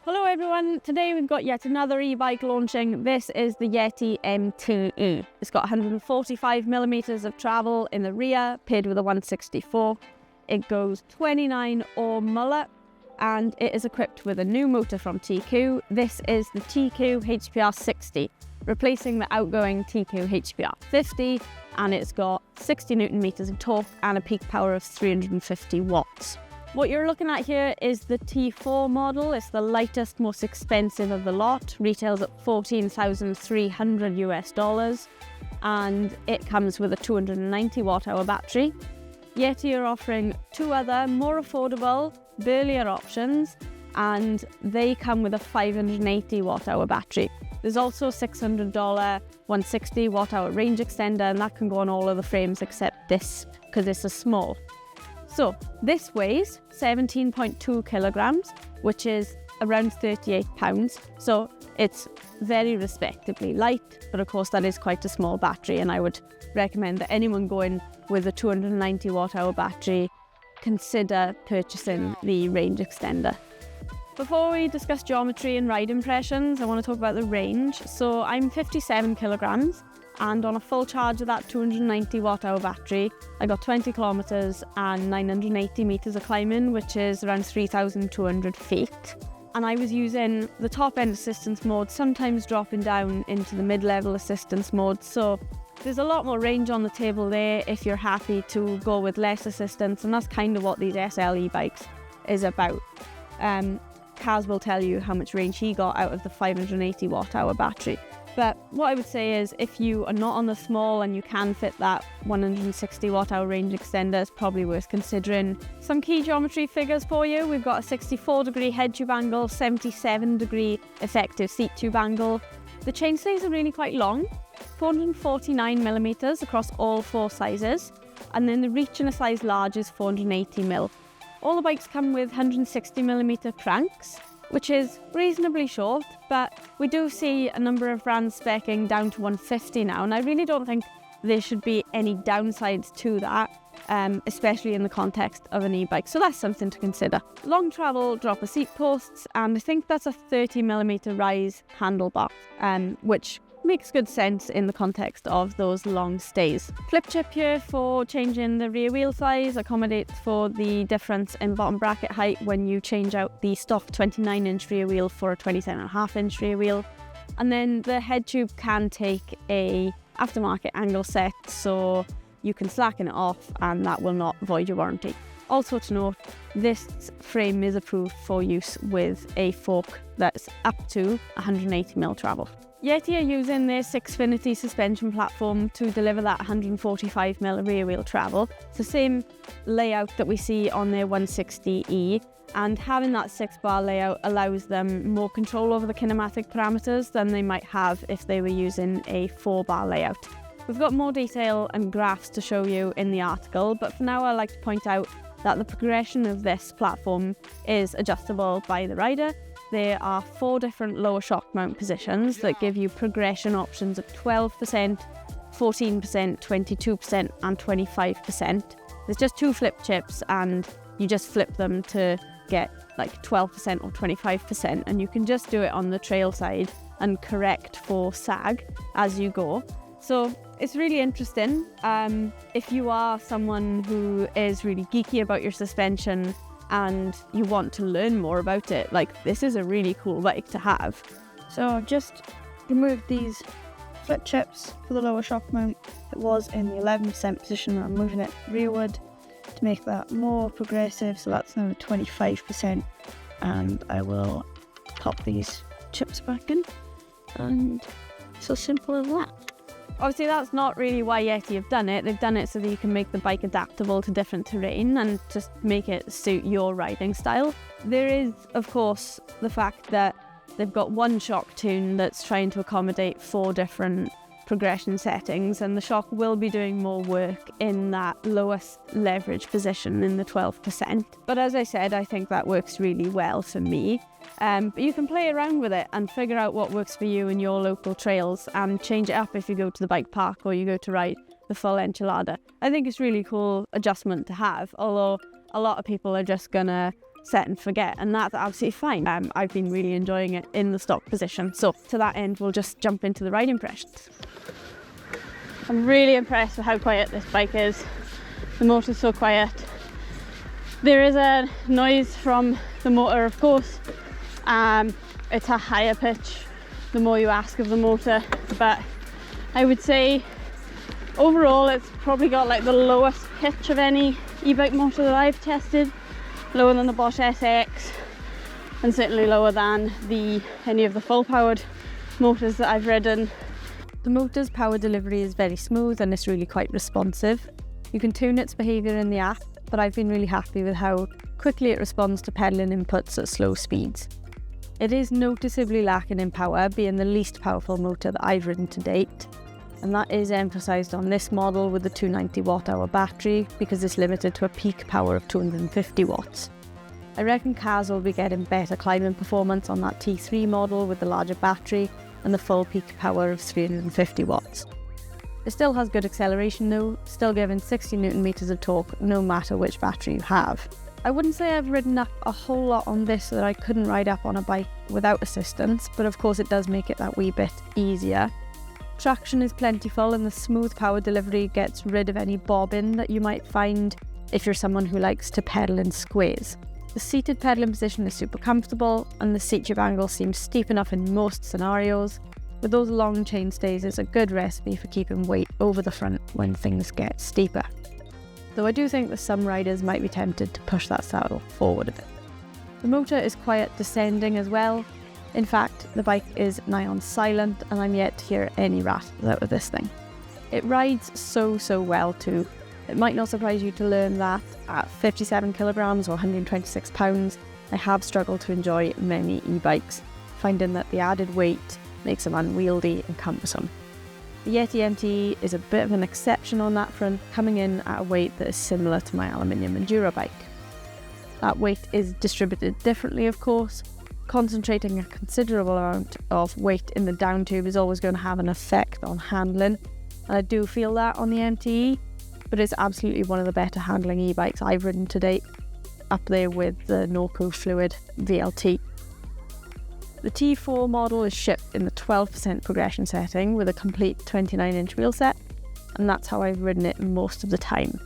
Hello everyone, today we've got yet another e-bike launching. This is the Yeti MTE. It's got 145mm of travel in the rear, paired with a 164. It goes 29 or mullet, and it is equipped with a new motor from TQ. This is the TQ HPR-60, replacing the outgoing TQ HPR-50, and it's got 60 Nm of torque and a peak power of 350 watts. What you're looking at here is the T4 model. It's the lightest, most expensive of the lot. Retails at $14,300 and it comes with a 290 watt-hour battery. Yeti are offering two other more affordable, burlier options, and they come with a 580 watt-hour battery. There's also a $600 160 watt-hour range extender, and that can go on all of the frames except this because it's a small. So this weighs 17.2 kilograms, which is around 38 pounds. So it's very respectably light, but of course that is quite a small battery, and I would recommend that anyone going with a 290 watt-hour battery consider purchasing the range extender. Before we discuss geometry and ride impressions, I want to talk about the range. So I'm 57 kilograms. And on a full charge of that 290 watt-hour battery, I got 20 kilometers and 980 meters of climbing, which is around 3,200 feet. And I was using the top-end assistance mode, sometimes dropping down into the mid-level assistance mode. So there's a lot more range on the table there if you're happy to go with less assistance, and that's kind of what these SL e-bikes is about. Kaz will tell you how much range he got out of the 580 watt-hour battery. But what I would say is, if you are not on the small and you can fit that 160 watt-hour range extender, it's probably worth considering. Some key geometry figures for you. We've got a 64-degree head tube angle, 77-degree effective seat tube angle. The chainstays are really quite long, 449mm across all four sizes, and then the reach in a size large is 480mm. All the bikes come with 160mm cranks, which is reasonably short, but we do see a number of brands speccing down to 150 now, and I really don't think there should be any downsides to that, especially in the context of an e-bike, so that's something to consider. Long travel dropper seat posts, and I think that's a 30mm rise handlebar, which makes good sense in the context of those long stays. Flip chip here for changing the rear wheel size, accommodates for the difference in bottom bracket height when you change out the stock 29-inch rear wheel for a 27.5-inch rear wheel. And then the head tube can take a aftermarket angle set, so you can slacken it off and that will not void your warranty. Also to note, this frame is approved for use with a fork that's up to 180mm travel. Yeti are using their Sixfinity suspension platform to deliver that 145mm rear wheel travel. It's the same layout that we see on their 160E, and having that 6-bar layout allows them more control over the kinematic parameters than they might have if they were using a 4-bar layout. We've got more detail and graphs to show you in the article, but for now I'd like to point out that the progression of this platform is adjustable by the rider. There are 4 different lower shock mount positions that give you progression options of 12%, 14%, 22% and 25%. There's just 2 flip chips and you just flip them to get like 12% or 25%, and you can just do it on the trail side and correct for sag as you go. So it's really interesting. If you are someone who is really geeky about your suspension and you want to learn more about it, like, this is a really cool bike to have. So I've just removed these flip chips for the lower shock mount. It was in the 11% position, and I'm moving it rearward to make that more progressive, so that's now 25%, and I will pop these chips back in, and so simple as that. Obviously that's not really why Yeti have done it. They've done it so that you can make the bike adaptable to different terrain and just make it suit your riding style. There is, of course, the fact that they've got one shock tune that's trying to accommodate 4 different progression settings, and the shock will be doing more work in that lowest leverage position in the 12%. But as I said, I think that works really well for me. But you can play around with it and figure out what works for you in your local trails and change it up if you go to the bike park or you go to ride the full enchilada. I think it's really cool adjustment to have, although a lot of people are just gonna set and forget, and that's absolutely fine. I've been really enjoying it in the stock position. So to that end, we'll just jump into the ride impressions. I'm really impressed with how quiet this bike is. The motor's so quiet. There is a noise from the motor, of course. It's a higher pitch the more you ask of the motor, but I would say overall it's probably got like the lowest pitch of any e-bike motor that I've tested, lower than the Bosch SX and certainly lower than any of the full powered motors that I've ridden. The motor's power delivery is very smooth and it's really quite responsive. You can tune its behaviour in the app, but I've been really happy with how quickly it responds to pedalling inputs at slow speeds. It is noticeably lacking in power, being the least powerful motor that I've ridden to date, and that is emphasised on this model with the 290 watt-hour battery because it's limited to a peak power of 250 watts. I reckon Kaz will be getting better climbing performance on that T3 model with the larger battery and the full peak power of 350 watts. It still has good acceleration though, still giving 60 Newton meters of torque no matter which battery you have. I wouldn't say I've ridden up a whole lot on this so that I couldn't ride up on a bike without assistance, but of course it does make it that wee bit easier. Traction is plentiful and the smooth power delivery gets rid of any bobbing that you might find if you're someone who likes to pedal in squares. The seated pedaling position is super comfortable and the seat tube angle seems steep enough in most scenarios. With those long chainstays, it's a good recipe for keeping weight over the front when things get steeper. Though I do think that some riders might be tempted to push that saddle forward a bit. The motor is quiet descending as well. In fact, the bike is nigh on silent and I'm yet to hear any rattles out of this thing. It rides so well too. It might not surprise you to learn that at 57 kilograms or 126 pounds, I have struggled to enjoy many e-bikes, finding that the added weight makes them unwieldy and cumbersome. The Yeti MT is a bit of an exception on that front, coming in at a weight that is similar to my aluminium enduro bike. That weight is distributed differently, of course. Concentrating a considerable amount of weight in the down tube is always going to have an effect on handling, and I do feel that on the MTE, but it's absolutely one of the better handling e-bikes I've ridden to date, up there with the Norco Fluid VLT. The T4 model is shipped in the 12% progression setting with a complete 29-inch wheel set, and that's how I've ridden it most of the time.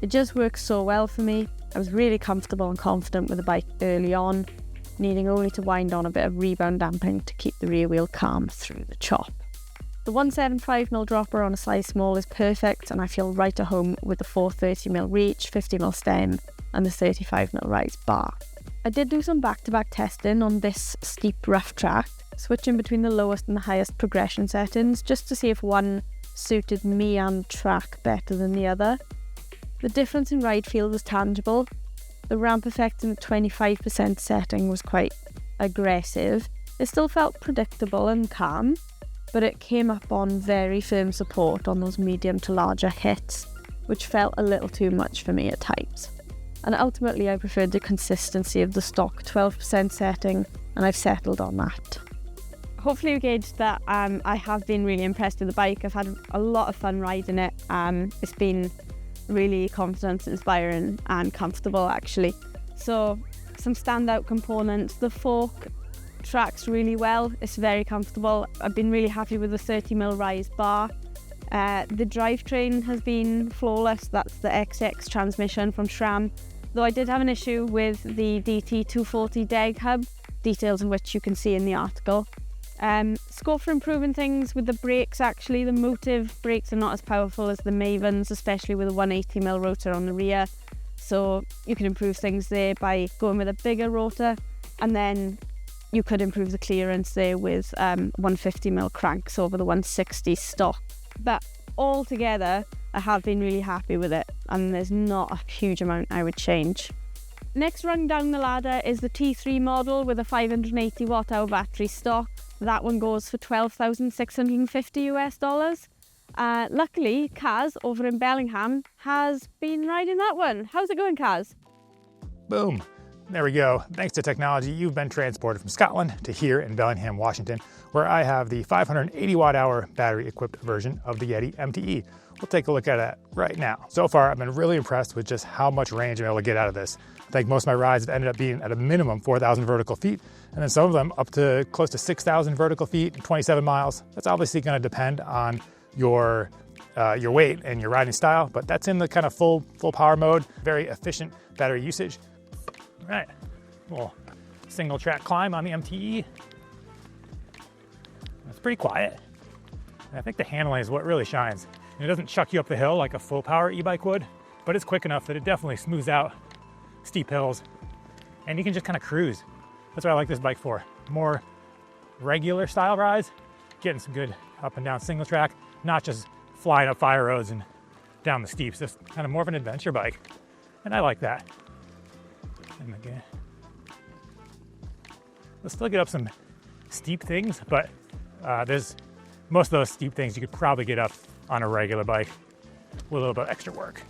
It just works so well for me. I was really comfortable and confident with the bike early on, needing only to wind on a bit of rebound damping to keep the rear wheel calm through the chop. The 175mm dropper on a size small is perfect, and I feel right at home with the 430mm reach, 50mm stem and the 35mm rise bar. I did do some back-to-back testing on this steep rough track, switching between the lowest and the highest progression settings just to see if one suited me and track better than the other. The difference in ride feel was tangible. The ramp effect in the 25% setting was quite aggressive. It still felt predictable and calm, but it came up on very firm support on those medium to larger hits, which felt a little too much for me at times. And ultimately I preferred the consistency of the stock 12% setting, and I've settled on that. Hopefully you gauged that I have been really impressed with the bike. I've had a lot of fun riding it. It's been really confidence inspiring and comfortable actually. So some standout components: the fork tracks really well, it's very comfortable. I've been really happy with the 30mm rise bar. The drivetrain has been flawless, that's the XX transmission from SRAM, though I did have an issue with the DT240 DEG hub, details in which you can see in the article. Scope for improving things with the brakes actually. The Motive brakes are not as powerful as the Mavens, especially with a 180mm rotor on the rear, so you can improve things there by going with a bigger rotor, and then you could improve the clearance there with 150mm cranks over the 160 stock. But altogether I have been really happy with it, and there's not a huge amount I would change. Next rung down the ladder is the T3 model with a 580 watt-hour battery stock. That one goes for $12,650 US. Luckily, Kaz over in Bellingham has been riding that one. How's it going, Kaz? Boom. There we go. Thanks to technology, you've been transported from Scotland to here in Bellingham, Washington, where I have the 580 watt-hour battery-equipped version of the Yeti MTE. We'll take a look at it right now. So far, I've been really impressed with just how much range I'm able to get out of this. I think most of my rides have ended up being at a minimum 4,000 vertical feet, and then some of them up to close to 6,000 vertical feet, 27 miles. That's obviously going to depend on your weight and your riding style, but that's in the kind of full power mode, very efficient battery usage. All right, little single track climb on the MTE. It's pretty quiet. And I think the handling is what really shines. And it doesn't chuck you up the hill like a full power e-bike would, but it's quick enough that it definitely smooths out steep hills and you can just kind of cruise. That's what I like this bike for. More regular style rides, getting some good up and down single track, not just flying up fire roads and down the steeps. Just kind of more of an adventure bike. And I like that. And again, let's still get up some steep things, but there's most of those steep things you could probably get up on a regular bike with a little bit of extra work.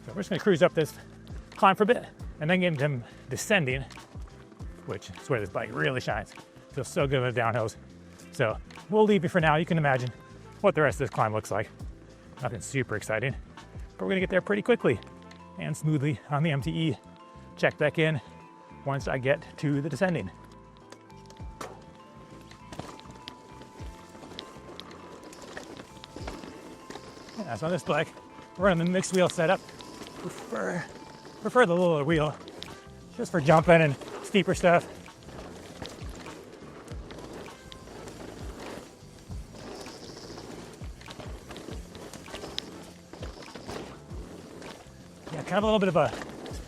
So we're just gonna cruise up this climb for a bit and then get into descending, which is where this bike really shines. Feels so good with the downhills. So we'll leave you for now. You can imagine what the rest of this climb looks like. Nothing super exciting, but we're gonna get there pretty quickly and smoothly on the MTE. Check back in once I get to the descending. Yeah, so on this bike, we're running the mixed wheel setup. Prefer the littler wheel, just for jumping and steeper stuff. Yeah, kind of a little bit of a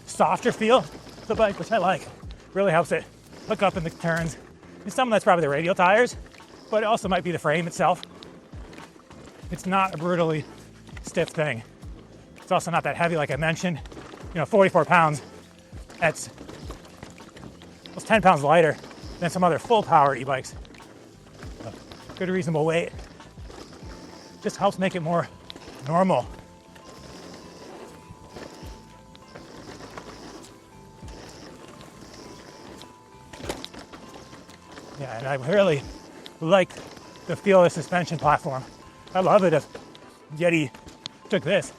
softer feel to the bike, which I like. Really helps it hook up in the turns. And some of that's probably the radial tires, but it also might be the frame itself. It's not a brutally stiff thing. It's also not that heavy, like I mentioned. 44 pounds. That's almost 10 pounds lighter than some other full power e-bikes. Good reasonable weight. Just helps make it more normal. Yeah, and I really like the feel of the suspension platform. I love it if Yeti took this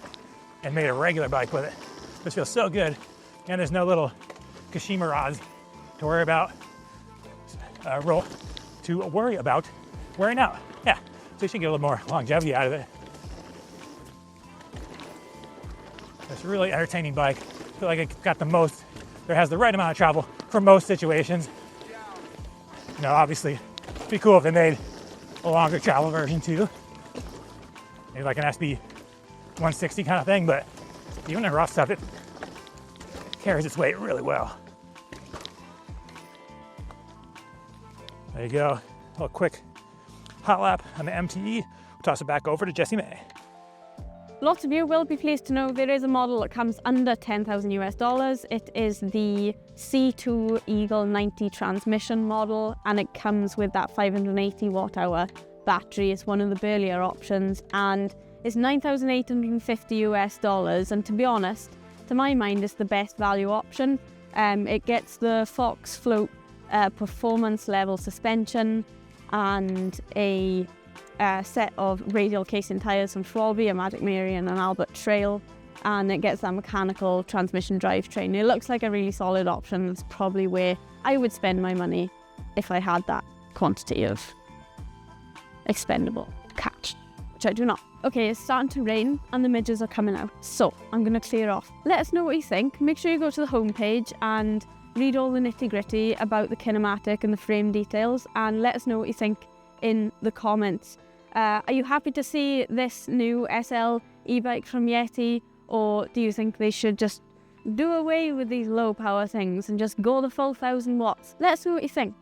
and made a regular bike with it. This feels so good, and there's no little Kashima rods to worry about wearing out. Yeah, so you should get a little more longevity out of it. It's a really entertaining bike. I feel like it got the most, it has the right amount of travel for most situations. Obviously, it'd be cool if they made a longer travel version too. Maybe like an SB 160 kind of thing, but even in rough stuff, it carries its weight really well. There you go. A little quick hot lap on the MTE. We'll toss it back over to Jessie May. Lots of you will be pleased to know there is a model that comes under $10,000. It is the C2 Eagle 90 transmission model, and it comes with that 580 watt-hour battery. It's one of the burlier options, and it's $9,850. And to be honest, to my mind, it's the best value option. It gets the Fox Float performance level suspension and a set of radial casing tyres from Schwalbe, a Magic Mary and an Albert Trail, and it gets that mechanical transmission drivetrain. It looks like a really solid option. It's probably where I would spend my money if I had that quantity of expendable cash, which I do not. Okay, it's starting to rain and the midges are coming out, so I'm going to clear off. Let us know what you think. Make sure you go to the homepage and read all the nitty-gritty about the kinematic and the frame details, and let us know what you think in the comments. Are you happy to see this new SL e-bike from Yeti, or do you think they should just do away with these low power things and just go the full 1,000 watts? Let us know what you think.